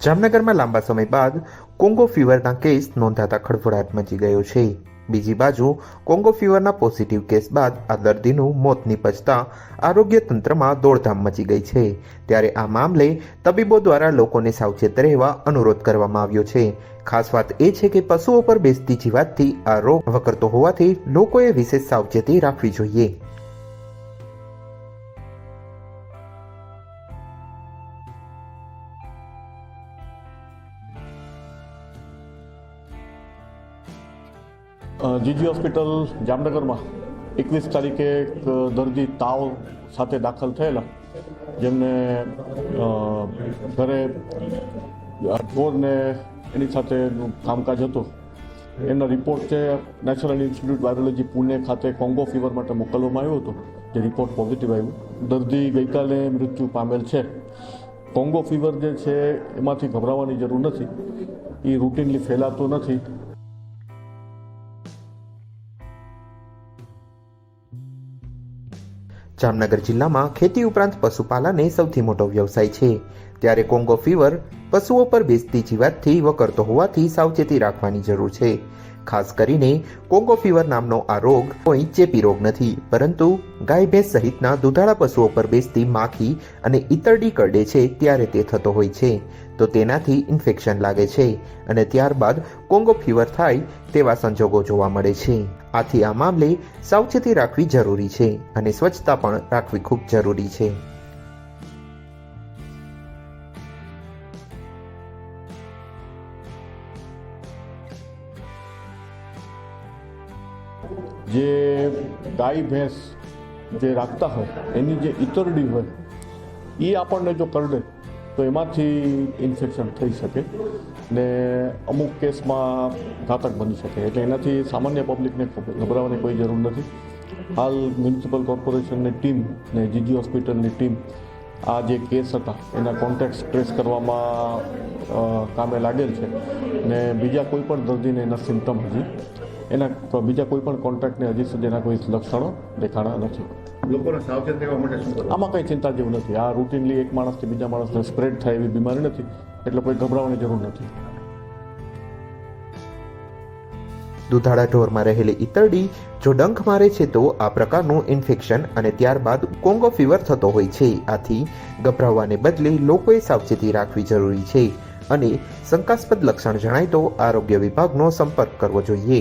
જામનગરમાં લાંબા સમય બાદ કોંગો ફીવરના કેસ નોંધાતા ખળભળાટ મચી ગયો છે. બીજી બાજુ કોંગો ફીવરના પોઝિટિવ કેસ બાદ આ દર્દીનું મોત નિપજતા આરોગ્ય તંત્રમાં દોડધામ મચી ગઈ છે. ત્યારે આ મામલે તબીબો દ્વારા લોકોને સાવચેત રહેવા અનુરોધ કરવામાં આવ્યો છે. ખાસ વાત એ છે કે પશુઓ પર બેસતી જીવાતથી આ રોગ વકરતો હોવાથી લોકોએ વિશેષ સાવચેતી રાખવી જોઈએ. જીજી હોસ્પિટલ જામનગરમાં 21 તારીખે એક દર્દી તાવ સાથે દાખલ થયેલા, જેમને ઘરે ઢોરને એની સાથે કામકાજ હતું. એમના રિપોર્ટ છે નેશનલ ઇન્સ્ટિટ્યૂટ વાયરોલોજી પુણે ખાતે કોંગો ફીવર માટે મોકલવામાં આવ્યો હતો, જે રિપોર્ટ પોઝિટિવ આવ્યું. દર્દી ગઈકાલે મૃત્યુ પામેલ છે. કોંગો ફીવર જે છે એમાંથી ગભરાવાની જરૂર નથી, એ રૂટીનલી ફેલાતો નથી. જામનગર જિલ્લામાં ખેતી ઉપરાંત પશુપાલન એ સૌથી મોટો વ્યવસાય છે. ત્યારે કોંગો ફીવર પશુઓ પર બેસતી જીવાતથી વકરતો હોવાથી સાવચેતી રાખવાની જરૂર છે. ખાસ કરીને કોંગો ફીવર નામનો આ રોગ કોઈ ચેપી રોગ નથી, પરંતુ ગાય ભેંસ સહિતના દુધાળા પશુઓ પર બેસતી માખી અને ઈતરડી કરડે છે ત્યારે તે થતો હોય છે. તો તેનાથી ઇન્ફેક્શન લાગે છે અને ત્યારબાદ કોંગો ફીવર થાય તેવા સંજોગો જોવા મળે છે. આથી આ મામલે સાવચેતી રાખવી જરૂરી છે અને સ્વચ્છતા પણ રાખવી ખૂબ જરૂરી છે. જે ગાય ભેંસ જે રાખતા હોય એની જે ઈતરડી હોય એ આપણને જો કરડે તો એમાંથી ઇન્ફેક્શન થઈ શકે ને અમુક કેસમાં ઘાતક બની શકે. એટલે એનાથી સામાન્ય પબ્લિકને ગભરાવાની કોઈ જરૂર નથી. હાલ મ્યુનિસિપલ કોર્પોરેશનની ટીમ ને જીજી હોસ્પિટલની ટીમ આ જે કેસ હતા એના કોન્ટેક્ટ ટ્રેસ કરવામાં કામે લાગેલ છે ને બીજા કોઈ પણ દર્દીને એના સિમ્ટમ બીજા કોઈ પણ કોન્ટેક્ટને હજી સુધી એના કોઈ લક્ષણો દેખાણા નથી. લોકોને સાવચેત રહેવા માટે શું કરવું? આમાં કંઈ ચિંતા જેવું નથી. આ રૂટીનલી એક માણસથી બીજા માણસને સ્પ્રેડ થાય એવી બીમારી નથી, એટલે કોઈ ગભરાવાની જરૂર નથી. દુધાળા ઢોરમાં રહેલી ઈતરડી જો ડંખ મારે છે તો આ પ્રકારનું ઇન્ફેક્શન અને ત્યારબાદ કોંગો ફીવર થતો હોય છે. આથી ગભરાવાને બદલે લોકોએ સાવચેતી રાખવી જરૂરી છે અને શંકાસ્પદ લક્ષણ જણાય તો આરોગ્ય વિભાગનો સંપર્ક કરવો જોઈએ.